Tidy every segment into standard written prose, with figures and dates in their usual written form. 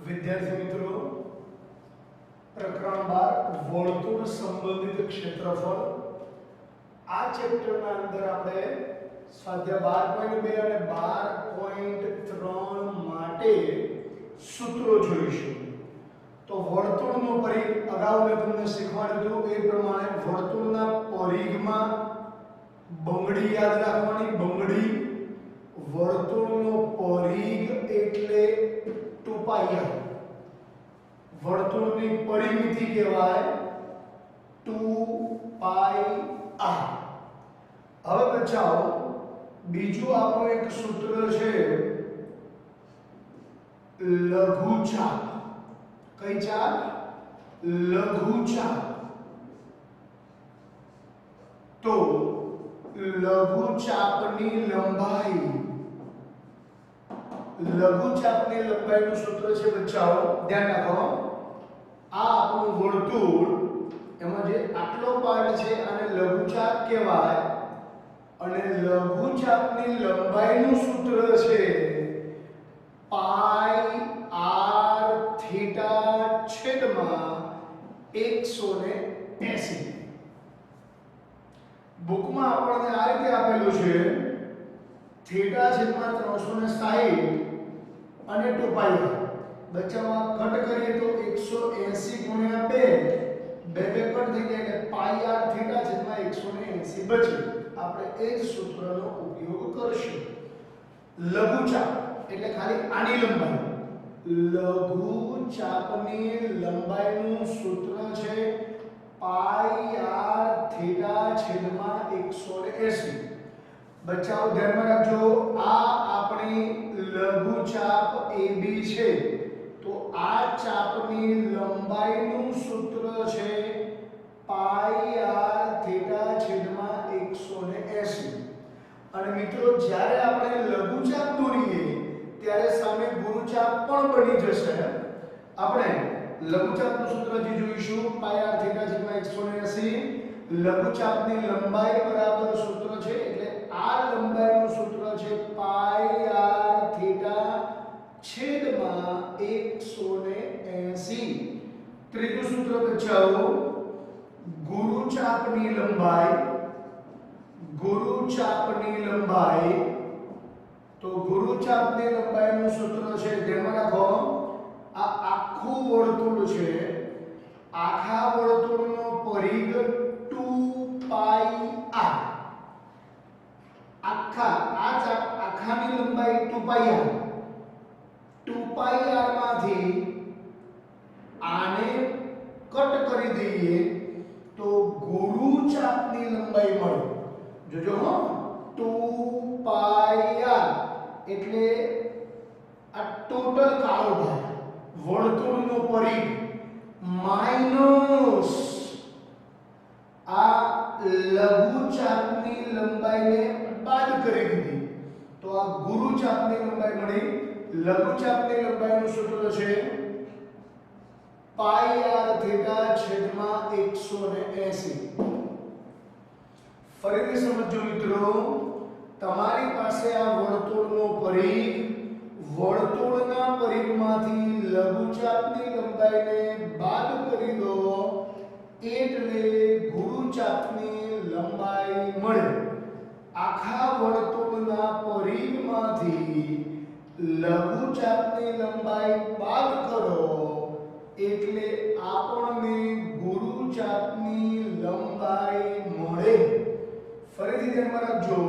વિદ્યાર્થી મિત્રો, પ્રકરણ 12 વર્તુળ સંબંધિત ક્ષેત્રફળ. આ ચેપ્ટરના અંદર આપણે સ્વાધ્યાય 12.2 અને 12.3 માટે સૂત્રો જોઈશું. તો વર્તુળનો પરિઘ અગાઉ મેં તમને શીખવાડ્યું હતું એ પ્રમાણે વર્તુળના પરિઘમાં બંગડી યાદ રાખવાની. બંગડી વર્તુળનો પરિઘ એટલે 2πr. વર્તુળની પરિમિતિ કહેવાય 2πr. હવે બચાવો, બીજું આપણું એક સૂત્ર છે લઘુચાપ. કઈ ચાપ? લઘુચાપ. તો લઘુચાપની લંબાઈ, લઘુચાપની લંબાઈનું સૂત્ર છે બચ્ચાઓ, ધ્યાન રાખો. આ આપણું વર્તુળ, એમાં જે આટલો પાર્ટ છે આને લઘુચાપ કહેવાય, અને લઘુચાપની લંબાઈનું સૂત્ર છે પાઈ આર થીટા છેદમાં 180. બુકમાં આપણને આ રીતે આપેલું છે થીટા છેદમાં 360 અને 2πr. બચ્ચામાં કટ કરીએ તો 180 ગુણ્યા 2, બે કટ થઈ ગયા એટલે પાઈ આર થીટા છેદમાં 180 બચે. આપણે એ જ સૂત્રનો ઉપયોગ કરશું. લઘુચાપ એટલે ખાલી આની લંબાઈ. લઘુચાપની લંબાઈનું સૂત્ર છે પાઈ આર થીટા છેદમાં 180. બચ્ચાઓ ધ્યાનમાં રાખજો, આ આપણી લઘુચાપ AB છે. તો આ ચાપની લંબાઈનું સૂત્ર છે પાઈ આર થીટા છેદમાં 180. અને મિત્રો, જ્યારે આપણે લઘુચાપ દોરીએ ત્યારે સામે ગુરુચાપ પણ બની જશે. આપણે લઘુચાપનું સૂત્ર જે જોઈશું પાઈ આર થીટા છેદમાં 180. લઘુચાપની લંબાઈ બરાબર સૂત્ર છે એટલે આ લંબાઈનું સૂત્ર છે પાઈ આર થીટા છેદમાં 180. ત્રીજું સૂત્ર બચાવો, ગુરુચાપની લંબાઈ. ગુરુચાપની લંબાઈ, તો ગુરુચાપની લંબાઈનું સૂત્ર છે, ધ્યાનમાં રાખો, આ આખું વર્તુળ છે, આખા વર્તુળનો પરિઘ 2πr. આખાની લંબાઈ 2πr. 2πr માંથી આને કટ કરી દઈએ તો ગુરુચાપની લંબાઈ મળે. જોજો હો, 2πr એટલે આ ટોટલ કાળો ભાગ, વર્તુળનો પરિઘ, માઈનસ આ લઘુચાપની લંબાઈને બાદ કરી દીધી તો આ ગુરુચાપની લંબાઈ મળી. લઘુચાપની લંબાઈનું સૂત્ર છે પાઈ આર થીટા છેદમાં 180. ફરીથી સમજો મિત્રો, તમારી પાસે આ વર્તુળનો પરિઘ, વર્તુળના પરિઘમાંથી લઘુચાપની લંબાઈને બાદ કરી દો એટલે ગુરુચાપની લંબાઈ મળે. આખા વર્તુળના પરિઘમાંથી લઘુચાપની લંબાઈ બાદ કરો એટલે આપણને ગુરુચાપની લંબાઈ મળે. ફરીથી ધ્યાનમાં રાખજો,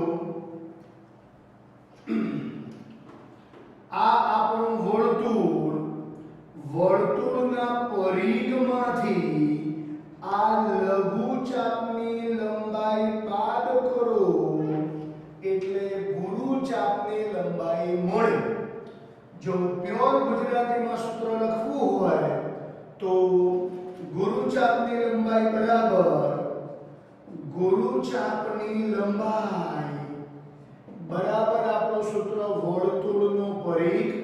આ આપણું વર્તુળ, વર્તુળના પરિઘમાંથી આ લઘુચાપની લંબાઈ બાદ કરો એટલે ગુરુચાપની લંબાઈ મળે. જો પ્યોર ગુજરાતીમાં સૂત્ર લખવું હોય તો ગુરુચાપની લંબાઈ બરાબર ગુરુચાપની લંબાઈ બરાબર આપણું સૂત્ર વર્તુળનો પરિઘ,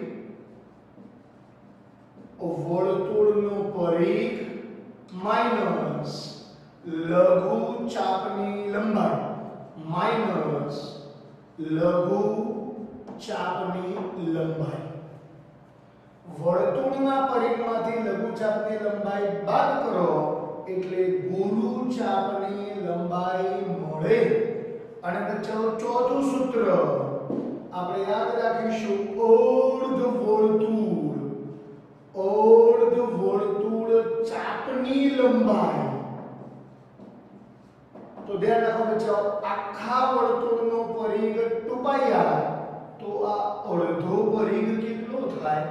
વર્તુળનો પરિઘ માઈનસ લઘુચાપની લંબાઈ માઈનસ લઘુ ચાપની લંબાઈ. વર્તુળ વર્તુળના પરિઘમાંથી લઘુચાપની લંબાઈ બાદ કરો એટલે ગુરુચાપની લંબાઈ મળે. અને બચ્ચાઓ ચોથું સૂત્ર આપણે યાદ રાખીશું, અર્ધ વર્તુળ ચાપની લંબાઈ. તો ધ્યાન રાખો બચ્ચાઓ, આખા વર્તુળનો પરિઘ 2πr, તો આ અડધો પરિઘ કેટલો થાય?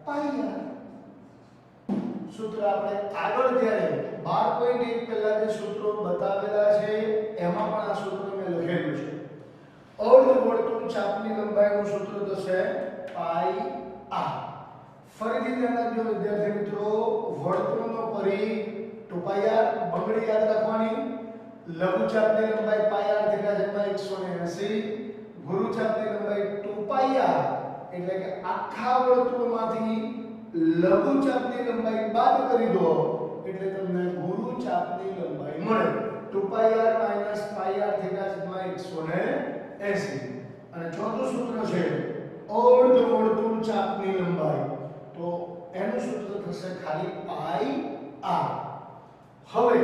πr. સૂત્ર આપણે આગળ જ્યારે 12.1 પહેલા જે સૂત્રો બતાવેલા છે એમાં પણ આ સૂત્ર મેં લખેલું છે. અર્ધ વર્તુળ ચાપની લંબાઈનું સૂત્ર થશે πr. ફરીથી ધ્યાન રાખજો વિદ્યાર્થી મિત્રો, વર્તુળનો પરિઘ 2πr, બંગડી યાદ રાખવાની. લઘુચાપની લંબાઈ πr થીટા જમા 180, ગુરુચાપની લંબાઈ 2πr, એટલે કે આખા વર્તુળમાંથી લઘુચાપની લંબાઈ બાદ કરી દો એટલે તમને ગુરુચાપની લંબાઈ મળે. 2πr - πr થીટા જમા 180. અને ચોથું સૂત્ર છે અર્ધ વર્તુળ ચાપની લંબાઈ, તો એનું સૂત્ર થશે ખાલી πr. હવે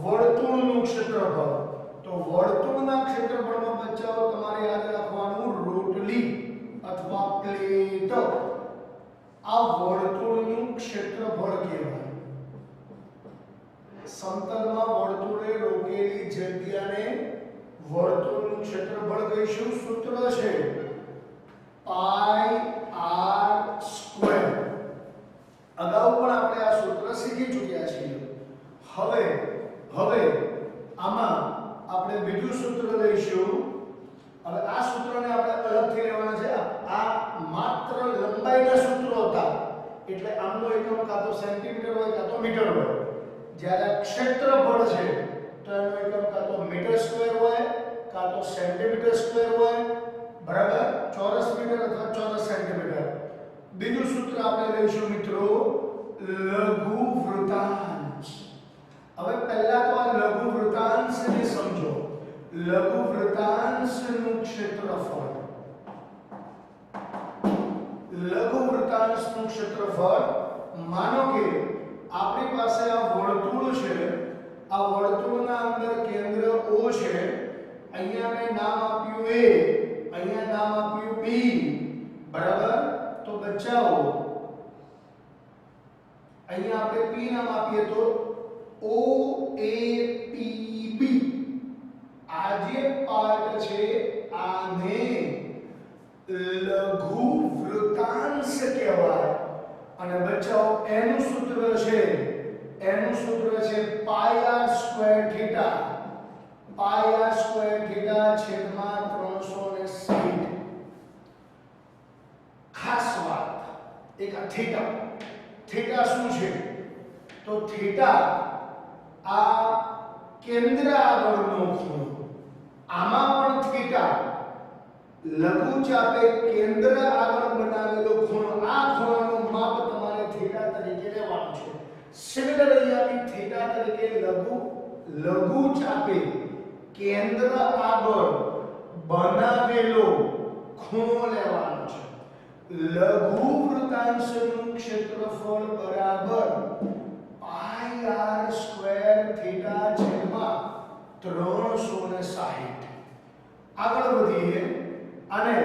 વર્તુળનું ક્ષેત્રફળ, તો વર્તુળના ક્ષેત્રફળમાં બચ્ચાઓ તમારે યાદ રાખવાનું રોટલી અથવા પ્લેટ. આ વર્તુળનું ક્ષેત્રફળ કહેવાય. સમતલમાં વર્તુળે રોકેલી જગ્યાને વર્તુળનું ક્ષેત્રફળ કહીશું. સૂત્ર છે πr². અગાઉ પણ આપણે આ સૂત્ર શીખી ચૂક્યા છીએ. હવે આમાં આપણે બીજું સૂત્ર લઈશું. હવે આ સૂત્રને આપણે અલગથી લેવાના છે. આ માત્ર લંબાઈના સૂત્રો હતા, એટલે આમનો એકમ કાં તો સેન્ટીમીટર હોય કાં તો મીટર હોય. જ્યારે ક્ષેત્રફળ છે તો એનો એકમ કાં તો મીટર સ્ક્વેર હોય કાં તો સેન્ટીમીટર સ્ક્વેર હોય, બરાબર? ચોરસ મીટર અથવા ચોરસ સેન્ટીમીટર. બીજું સૂત્ર આપણે લઈશું મિત્રો લઘુ વૃત્તાંશ. હવે પહેલા તો આ લઘુ વૃત્તાંશને સમજો. લઘુ વૃત્તાંશનું ક્ષેત્રફળ, લઘુ વૃત્તાંશનું ક્ષેત્રફળ, માનો કે આપણી પાસે આ વર્તુળ છે. આ વર્તુળના અંદર કેન્દ્ર O છે. અહીંયા મેં નામ આપ્યું A, અહીંયા નામ આપ્યું B, બરાબર? તો બચ્ચાઓ અહીંયા આપણે P નામ આપીએ તો OAPB. આ જે પાર્ટ છે આને લઘુ વૃત્તાંશ કહેવાય. અને બચ્ચાઓ એનું સૂત્ર છે πr² થીટા. πr² થીટા છેદમાં 360. ખાસ વાત, એક આ થીટા શું છે? તો થીટા આ કેન્દ્ર આગળનો ખૂણો. આમાં પણ થીટા લઘુચાપે કેન્દ્ર આગળ બનાવેલો ખૂણો. આ ખૂણાનું માપ તમારે થીટા તરીકે લેવાનું છે. સિમિલર અહીંયા બી થીટા તરીકે લઘુચાપે કેન્દ્ર આગળ બનાવેલો ખૂણો લેવાનો છે. લઘુ વૃત્તાંશનું ક્ષેત્રફળ બરાબર πr² થીટા છેદમાં 360. આગળ વધીએ અને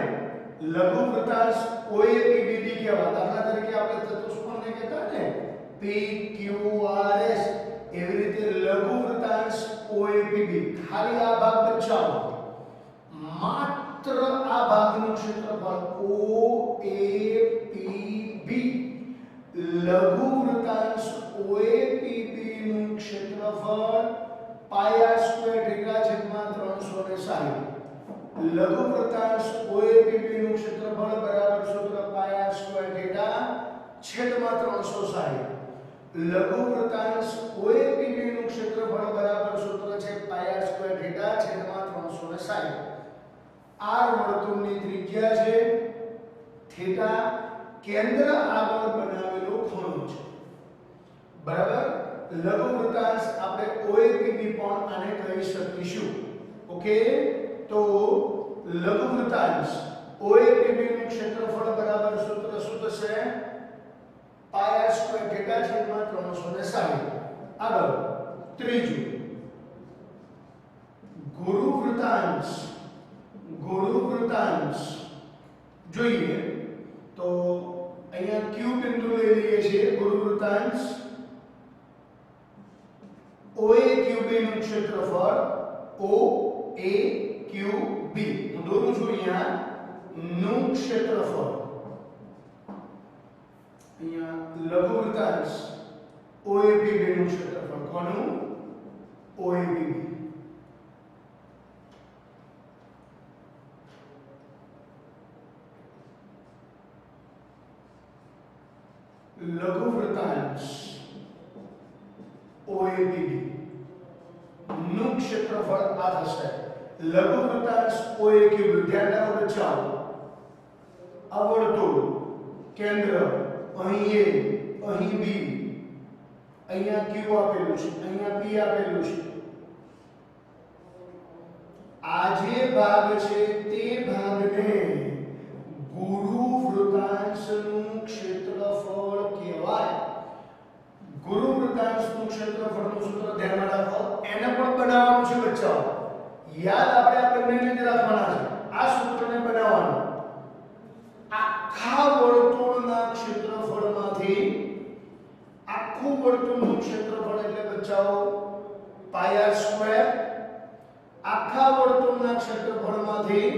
લઘુ વૃત્તાંશ OAPBB કહેવાય. દાખલા તરીકે આપણે ચતુષ્કોણને કહેતા ને PQRS, એવી રીતે લઘુ વૃત્તાંશ OAPB. ખાલી આ ભાગ બચાવો, માત્ર આ ભાગનું ક્ષેત્રફળ OAPB. લઘુ વૃત્તાંશ OAPB નું ક્ષેત્રફળ πr² થીટા છેદમાં 360. લઘુ વૃત્તાંશ OAPB નું ક્ષેત્રફળ બરાબર સૂત્ર πr² થીટા છેદમાં 360. લઘુ વૃત્તાંશ OAPB નું ક્ષેત્રફળ બરાબર સૂત્ર છે πr² થીટા છેદમાં 360. r વર્તુળની ત્રિજ્યા છે, થીટા કેન્દ્ર આગળ બનાવેલો ખૂણો છે, બરાબર? લઘુ વૃત્તાંશ આપણે OAPB પણ આને કહી શકીશું. ઓકે, તો લઘુ વૃત્તાંશ OAPB નું ક્ષેત્રફળ બરાબર સૂત્ર શું થશે? પાઈ આર સ્ક્વેર થીટા છેદમાં 360. આગળ ત્રીજું ગુરુ વૃત્તાંશ જોઈએ તો અહીંયા ક્યુ બિંદુ લઈ લઈએ છીએ. ગુરુ વૃત્તાંશ OA QB નું ક્ષેત્રફળ OAQB હું દોરું છું અહીંયા નું ક્ષેત્રફળ. અહીંયા લઘુ વૃત્તાંશ OABB નું ક્ષેત્રફળ. કોનું? OABB. લઘુ વૃત્તાંશ OABB નું ક્ષેત્રફળ આ થશે. લઘુ વૃત્તાંશ OAQB ધ્યાન રાખો બચ્ચાઓ. આ વર્તુળ કેન્દ્ર અહીં A અહીં B અહીંયા Q આપેલું છે અહીંયા P આપેલું છે. આ જે ભાગ છે તે ભાગને ગુરુ વૃત્તાંશનું ક્ષેત્રફળ કહેવાય. ગુરુ વૃત્તાંશનું ક્ષેત્રફળનું સૂત્ર ધ્યાનમાં રાખો. એને પણ બનાવવાનું છે બચ્ચાઓ. યાદ આપણે આ બંનેને જ રાખવાના છે. આ સૂત્રને બનાવવાનું. આખા વર્તુળના ક્ષેત્રફળમાંથી આખું વર્તુળનું ક્ષેત્રફળ એટલે બચ્ચાઓ પાઈ આર સ્ક્વેર. આખા વર્તુળના ક્ષેત્રફળમાંથી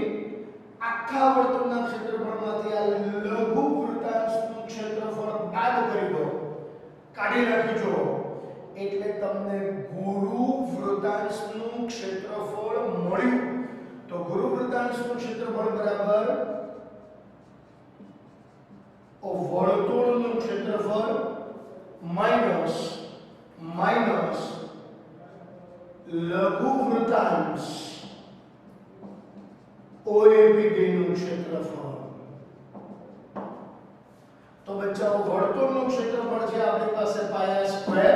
આ લઘુ વૃત્તાંશનું ક્ષેત્રફળ બાદ કરી દો, કાઢી નાખજો એટલે તમને ગુરુ વૃત્તાંશનું ક્ષેત્રફળ મળ્યું. તો ગુરુ વૃત્તાંશનું ક્ષેત્રફળ બરાબર વર્તુળનું ક્ષેત્રફળ માઈનસ લઘુ વૃત્તાંશ OABB નું ક્ષેત્રફળ. તો બચ્ચાઓ વર્તુળનું ક્ષેત્રફળ છે આપણી પાસે પાઈ આર સ્ક્વેર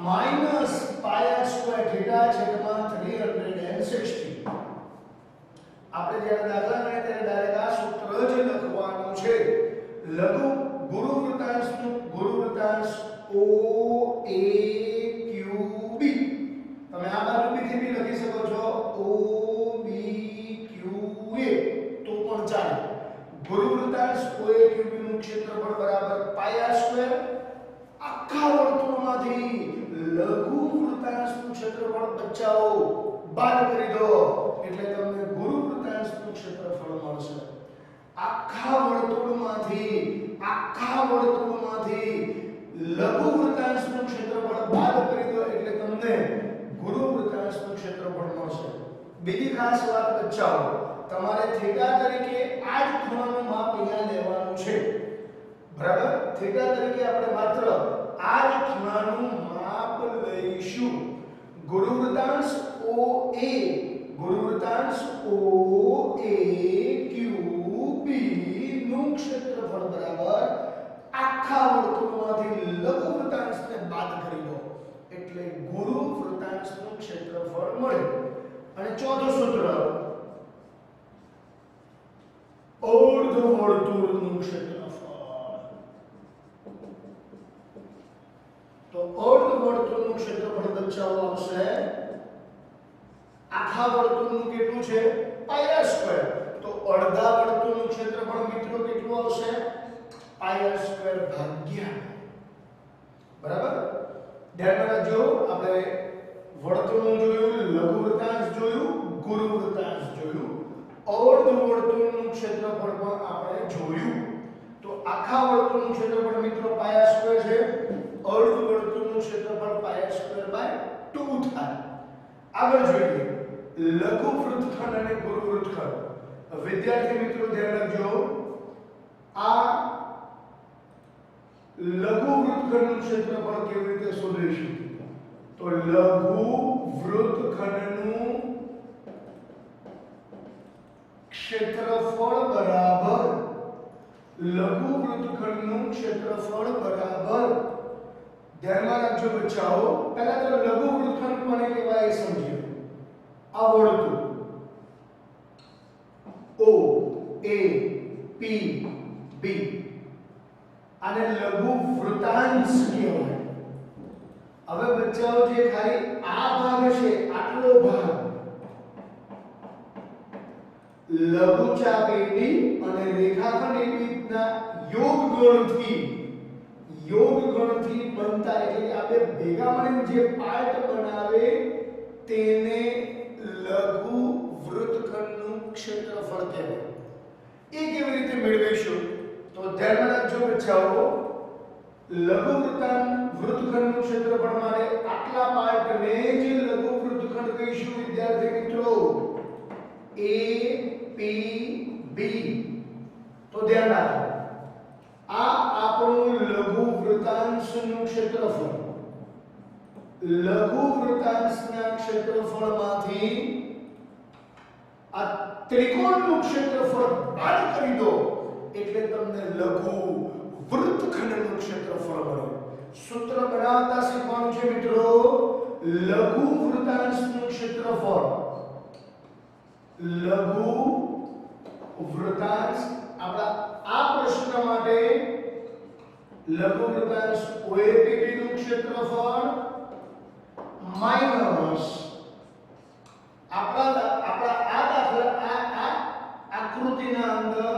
માઈનસ પાઈ આર સ્ક્વેર થીટા છેદમાં 360. આપણે જ્યારે દાખલા ગણીએ ત્યારે ડાયરેક્ટ આ સૂત્ર જ લખવાનું છે. લઘુ ગુરુ વૃત્તાંશ OAQB તમે આ બાજુ બીથી બી લખી શકો છો OBQA તો પણ ચાલે. ગુરુ વૃત્તાંશ OAQB નું ક્ષેત્રફળ બરાબર પાઈ આર સ્ક્વેર. આખા વર્તુળમાંથી લઘુ વૃત્તાંશનું ક્ષેત્રફળ બચ્ચાઓ બાદ કરી દો એટલે તમને ગુરુ વૃત્તાંશનું ક્ષેત્રફળ મળશે. આખા વર્તુળમાંથી લઘુ વૃત્તાંશનું ક્ષેત્રફળ બાદ કરી દો એટલે તમને ગુરુ વૃત્તાંશનું ક્ષેત્રફળ મળશે. બીજી ખાસ વાત બચ્ચાઓ, તમારે થીટા તરીકે આ જ ખૂણાનું માપ અહીંયા લેવાનું છે. બરાબર? થીટા તરીકે આપણે માત્ર આ જ ખૂણાનું માપ લઈશું. ગુરુ વૃત્તાંશ OAQB નું ક્ષેત્રફળ બરાબર આખા વર્તુળમાંથી લઘુ વૃત્તાંશને બાદ કરી દો એટલે ગુરુ વૃત્તાંશનું ક્ષેત્રફળ મળે. અને ચોથું સૂત્ર અર્ધ વર્તુળનું ક્ષેત્રફળ. તો અર્ધ વર્તુળનું ક્ષેત્રફળ બચ્ચાઓ આવશે આખા વર્તુળનું કેટલું છે પાઈ આર સ્ક્વેર. તો અડધા વર્તુળનું ક્ષેત્રફળ મિત્રો કેટલું આવશે પાઈ આર સ્ક્વેર ભાગ્યા. બરાબર? ધ્યાન રાખજો આપણે વર્તુળનું જોયું, લઘુ વૃત્તાંશ જોયું, ગુરુ વૃત્તાંશ જોયું, અર્ધ વર્તુળનું ક્ષેત્રફળ પણ આપણે જોયું. તો આખા વર્તુળનું ક્ષેત્રફળ મિત્રો પાઈ આર સ્ક્વેર છે. અર્ધ વર્તુળનું ક્ષેત્રફળ પાઈ આર સ્ક્વેર બાય 2 થાય. આગળ જોઈએ લઘુ વૃત્તખંડ અને ગુરુ વૃત્તખંડ. વિદ્યાર્થી મિત્રો ધ્યાન રાખજો આ લઘુ વૃત્તખંડનું ક્ષેત્રફળ કેવી રીતે શોધીશું? તો લઘુ વૃત્તખંડનું ક્ષેત્રફળ બરાબર લઘુ વૃત્તખંડનું ક્ષેત્રફળ બરાબર ધ્યાનમાં રાખજો બચ્ચાઓ. પહેલા તો લઘુ વૃત્તખંડ કોને કહેવાય એ સમજીએ. આ વર્તુળ O A P B આને લઘુ વૃતાંશ કહેવાય. હવે બચ્ચાઓ જે ખાલી આ ભાગ છે આટલો ભાગ લઘુચાપ AB અને રેખાખંડ AB ના યોગ ગણથી બનતા એટલે કે આ બે ભેગા મળીને જે પાર્ટ બનાવે તેને લઘુ વૃત્તખંડનું ક્ષેત્રફળ કહેવાય. એ કેવી રીતે મેળવીશું તો ધ્યાન રાખજો બચ્ચાઓ. લઘુ વૃત્તખંડનું ક્ષેત્રફળ માટે આટલા પાર્ટને જ લઘુ વૃત્તખંડ કહીશું વિદ્યાર્થી મિત્રો. A P B. તો ધ્યાન રાખો આ આપણું લઘુ વૃત્તાંશનું ક્ષેત્રફળ. લઘુ વૃત્તાંશના ક્ષેત્રફળમાંથી આ ત્રિકોણનું ક્ષેત્રફળ બાદ કરી દો એટલે તમને લઘુ વૃત્તખંડનું ક્ષેત્રફળ મળે. સૂત્ર બનાવતા શીખવાનું છે મિત્રો. લઘુ વૃત્તાંશનું ક્ષેત્રફળ લઘુ વૃત્તાંશ આપણા આ પ્રશ્ન માટે લઘુ વૃત્તાંશ OAPB નું ક્ષેત્રફળ માઈનસ આપણા આ દાખલા આ આકૃતિના અંદર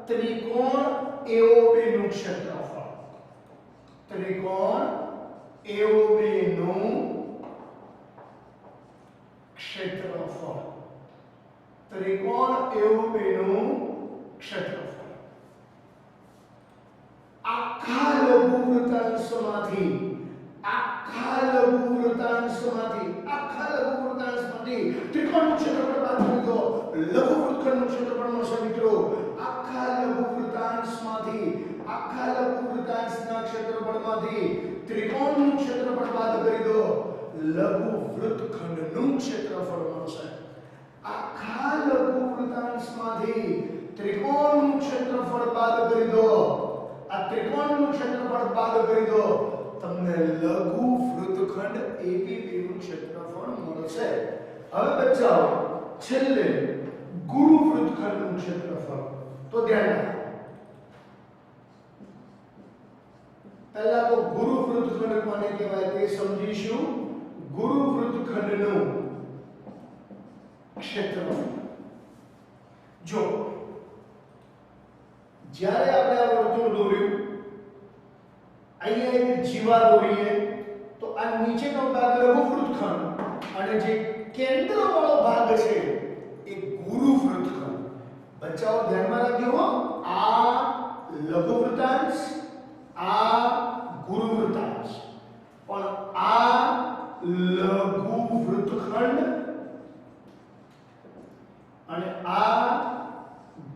ત્રિકોણ AOB નું ક્ષેત્રફળ. ત્રિકોણ AOB નું ક્ષેત્રફળ. ત્રિકોણ AOB નું ક્ષેત્રફળ આખા લઘુ વૃત્તાંશમાંથી ત્રિકોણનું ક્ષેત્રફળ બાદ કરી દો લઘુ વૃત્તખંડનું ક્ષેત્રફળ મળશે મિત્રો. આખા લઘુ વૃત્તાંશના ક્ષેત્રફળમાંથી ત્રિકોણનું ક્ષેત્રફળ બાદ કરી દો લઘુ વૃત્તખંડનું ક્ષેત્રફળ મળશે. આખા લઘુ વૃત્તાંશમાંથી ત્રિકોણનું ક્ષેત્રફળ બાદ કરી દો. આ ત્રિકોણનું ક્ષેત્રફળ બાદ કરી દો તમને લઘુ વૃત્તખંડ ABB નું ક્ષેત્રફળ મળશે. હવે બચ્ચાઓ છેલ્લે ગુરુ વૃત્તખંડનું ક્ષેત્રફળ. તો ધ્યાન રાખો પહેલા તો ગુરુ વૃત્તખંડ કોને કહેવાય તે સમજીશું. ગુરુ વૃત્તખંડનું ક્ષેત્રફળ જો જ્યારે આપણે આ વર્તુળ દોર્યું અહીંયા એક જીવા દોરીએ તો આ નીચેનો ભાગ લઘુ વૃત્તખંડ અને જે કેન્દ્ર વાળો ભાગ છે એ ગુરુ વૃત્તખંડ. બચ્ચાઓ ધ્યાનમાં રાખજો હો. આ લઘુ વૃત્તાંશ આ ગુરુ વૃત્તાંશ પણ આ લઘુ વૃત્તખંડ અને આ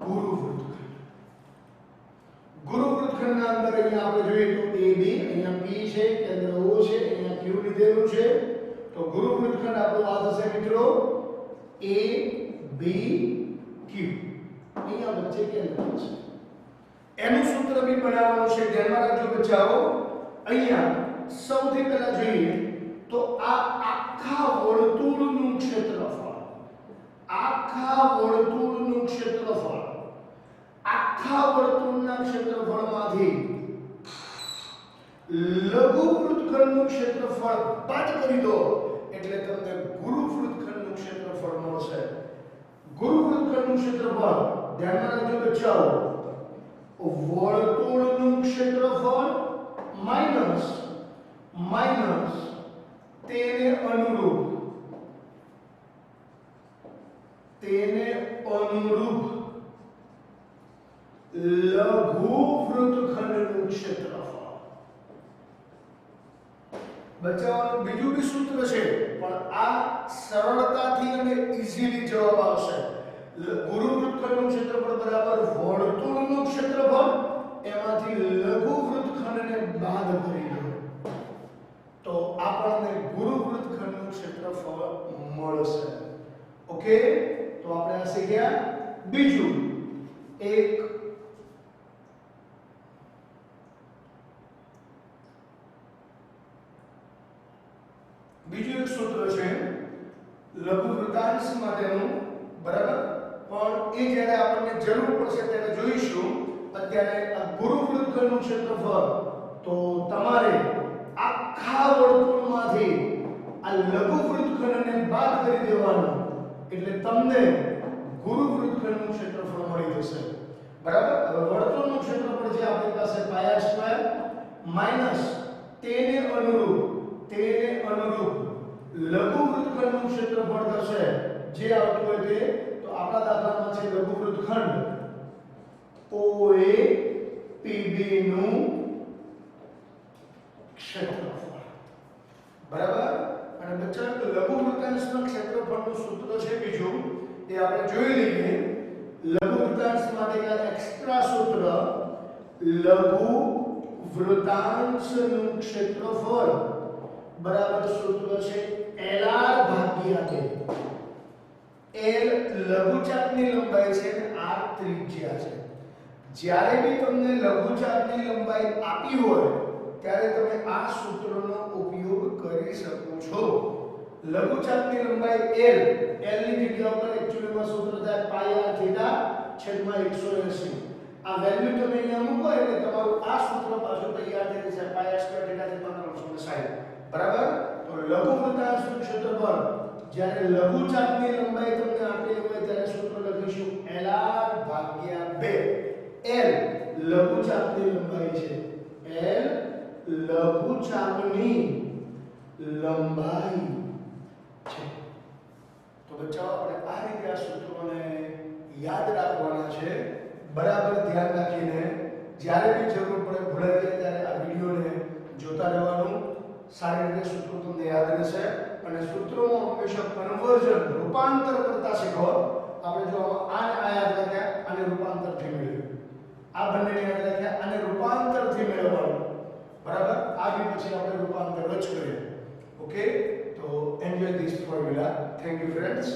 ગુરુ વૃત્તખંડ. ગુરુ વૃત્તખંડના અંદર અહીંયા આપણે જોઈએ તો AB અહીંયા P છે કેન્દ્ર O છે અહીંયા Q લીધેલું છે તો ગુરુ વૃત્તખંડ આપણો આ થશે મિત્રો A B Q. અહીંયા વચ્ચે કેન્દ્ર છે એનું સૂત્ર બી બનાવવાનું છે. ધ્યાનમાં રાખજો બચ્ચાઓ. અહીંયા સૌથી પહેલા જોઈએ તો આ આખા વર્તુળનું ક્ષેત્રફળ આખા વર્તુળના ક્ષેત્રફળમાંથી લઘુ વૃત્તખંડનું ક્ષેત્રફળ બાદ કરી દો એટલે તમને ગુરુ વૃત્તખંડનું ક્ષેત્રફળ મળશે. ગુરુ વૃત્તખંડનું ક્ષેત્રફળ ધ્યાનમાં રાખજો બચ્ચાઓ. વર્તુળનું ક્ષેત્રફળ માઈનસ તેને અનુરૂપ લઘુ વૃત્તખંડનું ક્ષેત્રફળ. બચ્ચાઓનું બીજું બી સૂત્ર છે પણ આ સરળતાથી અને ઈઝીલી જવાબ આવશે. ગુરુ વૃત્તખંડનું ક્ષેત્રફળ બરાબર વર્તુળનું ક્ષેત્રફળ એમાંથી લઘુ વૃત્તખંડને બાદ કરી દો તો આપણને ગુરુ વૃત્તખંડનું ક્ષેત્રફળ મળશે. ઓકે તો આપણે આ શીખ્યા. બીજું એક સૂત્ર છે લઘુ વૃત્તાંશ માટેનું બરાબર પણ એ જ્યારે આપણને જરૂર પડશે ત્યારે જોઈશું. અત્યારે આ ગુરુ વૃત્તખંડનું ક્ષેત્રફળ તો તમારે આખા વર્તુળમાંથી આ લઘુ વૃત્તખંડને બાદ કરી દેવાનું એટલે તમને ગુરુ વૃત્તખંડનું ક્ષેત્રફળ મળી જશે બરાબર હવે વર્તુળનું ક્ષેત્રફળ છે આપણી પાસે પાયા સ્ક્વેર માઈનસ તેને અનુરૂપ લઘુ વૃત્તખંડનું ક્ષેત્રફળ થશે જે આવતું હોય તે તો આપણા દાખલામાં છે લઘુ વૃત્તખંડ OA PB નું ક્ષેત્રફળ બરાબર અને બચ્ચા લઘુ વૃત્તાંશના ક્ષેત્રફળનું સૂત્ર છે બીજું એ આપણે જોઈ લઈએ લઘુ વૃત્તાંશ માટે એક એક્સ્ટ્રા સૂત્ર લઘુ વૃત્તાંશનું ક્ષેત્રફળ બરાબર સૂત્ર છે LR ભાગ્યા K L લઘુચાપની લંબાઈ છે અને R ત્રિજ્યા છે જ્યારે બી તમને લઘુચાપની લંબાઈ આપી હોય ત્યારે તમે આ સૂત્રનો ઉપયોગ કરી શકો છો લઘુચાપની લંબાઈ L ની જગ્યા પર એક્ચ્યુઅલીમાં સૂત્ર થાય પાઈ r થીટા છેદમાં 180 આ વેલ્યુ તમે અહીંયા મૂકો એટલે તમારું આ સૂત્ર પાછું તૈયાર થઈ જશે પાઈ r સ્ક્વેર થીટા છેદમાં 360 બરાબર તો લઘુ વૃત્તાંશનું ક્ષેત્રફળ જ્યારે લઘુચાપની લંબાઈ તમને આપેલી હોય ત્યારે સૂત્ર લખીશું LR ભાગ્યા 2 L લઘુચાપની લંબાઈ છે L લઘુચાપની લંબાઈ છે તો બચ્ચાઓ આપણે આ રીતે આ સૂત્રોને યાદ રાખવાના છે બરાબર ધ્યાન રાખીને જ્યારે બી જરૂર પડે ભૂલાઈ જાય ત્યારે આ વિડિયોને જોતા રહેવાનું સારી રીતે સૂત્રો તમને યાદ રહેશે અને સૂત્રોમાં હંમેશા કન્વર્ઝન રૂપાંતર કરતા શીખો આપણે જો આ યાદ રાખ્યા આને રૂપાંતરથી મેળવ્યું આ બંનેને યાદ રાખ્યા આને રૂપાંતરથી મેળવવાનું બરાબર આ બી પછી આપણે રૂપાંતર જ કરીએ ઓકે તો enjoy this formula thank you friends